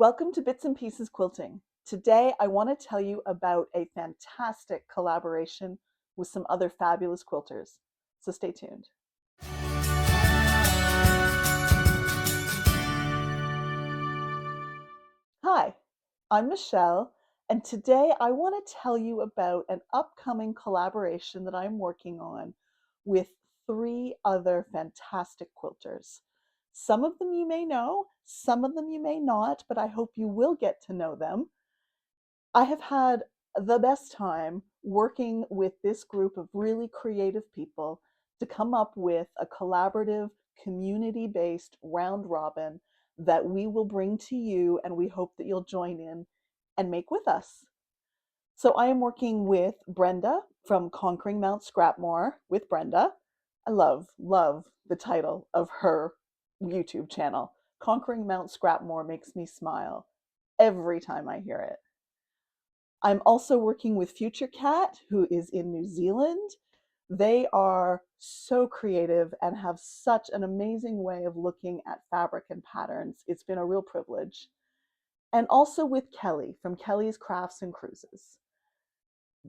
Welcome to Bits and Pieces Quilting. Today I want to tell you about a fantastic collaboration with some other fabulous quilters. So stay tuned. Hi, I'm Michelle, and today I want to tell you about an upcoming collaboration that I'm working on with three other fantastic quilters. Some of them you may know, some of them you may not, but I hope you will get to know them. I have had the best time working with this group of really creative people to come up with a collaborative, community-based round robin that we will bring to you, and we hope that you'll join in and make with us. So I am working with Brenda from Conquering Mount Scrapmore with Brenda. I love the title of her YouTube channel. Conquering Mount Scrapmore makes me smile every time I hear it. I'm also working with Future Cat, who is in New Zealand. They are so creative and have such an amazing way of looking at fabric and patterns. It's been a real privilege. And also with Kelly from Kelly's Crafts and Cruises.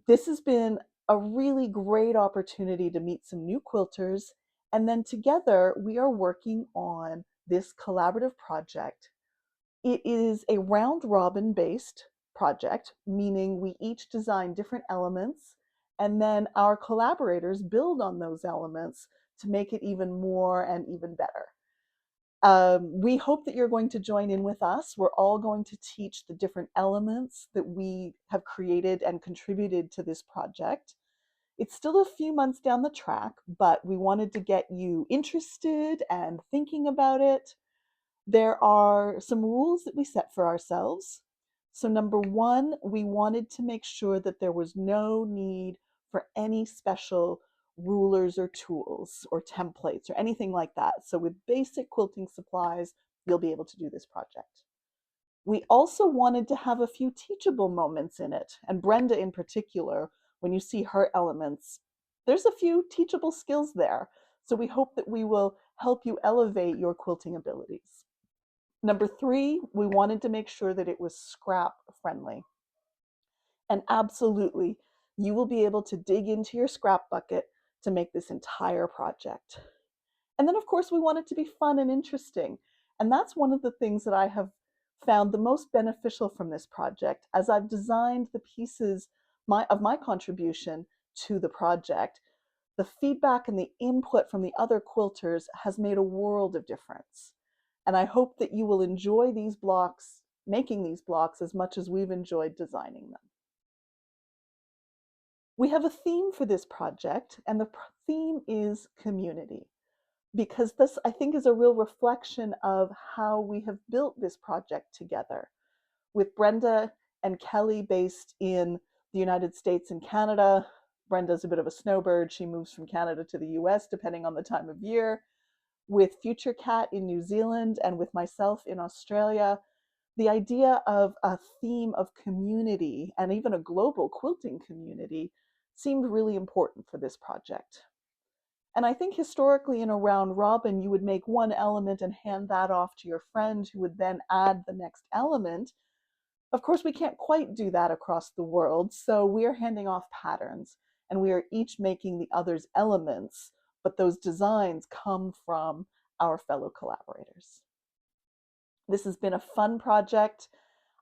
This has been a really great opportunity to meet some new quilters. And then together we are working on this collaborative project. It is a round robin based project, meaning we each design different elements and then our collaborators build on those elements to make it even more and even better. We hope that you're going to join in with us. We're all going to teach the different elements that we have created and contributed to this project. It's still a few months down the track, but we wanted to get you interested and thinking about it. There are some rules that we set for ourselves. So number one, we wanted to make sure that there was no need for any special rulers or tools or templates or anything like that. So with basic quilting supplies, you'll be able to do this project. We also wanted to have a few teachable moments in it. And Brenda in particular, when you see her elements, there's a few teachable skills there. So we hope that we will help you elevate your quilting abilities. Number three, we wanted to make sure that it was scrap friendly. And absolutely, you will be able to dig into your scrap bucket to make this entire project. And then, of course, we want it to be fun and interesting. And that's one of the things that I have found the most beneficial from this project as I've designed the pieces of my contribution to the project. The feedback and the input from the other quilters has made a world of difference. And I hope that you will enjoy these blocks, making these blocks as much as we've enjoyed designing them. We have a theme for this project, and the theme is community, because this, I think, is a real reflection of how we have built this project together. With Brenda and Kelly based in the United States and Canada. Brenda's a bit of a snowbird. She moves from Canada to the US depending on the time of year. With Future Cat in New Zealand and with myself in Australia, the idea of a theme of community and even a global quilting community seemed really important for this project. And I think historically in a round robin, you would make one element and hand that off to your friend who would then add the next element. Of course, we can't quite do that across the world, so we are handing off patterns and we are each making the other's elements, but those designs come from our fellow collaborators. This has been a fun project.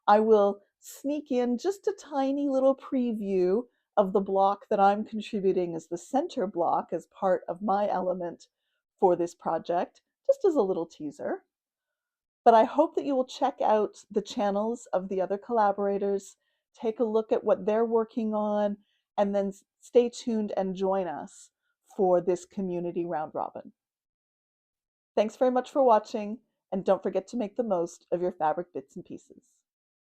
I will sneak in just a tiny little preview of the block that I'm contributing as the center block as part of my element for this project, just as a little teaser. But I hope that you will check out the channels of the other collaborators, take a look at what they're working on, and then stay tuned and join us for this community round robin. Thanks very much for watching, and don't forget to make the most of your fabric bits and pieces.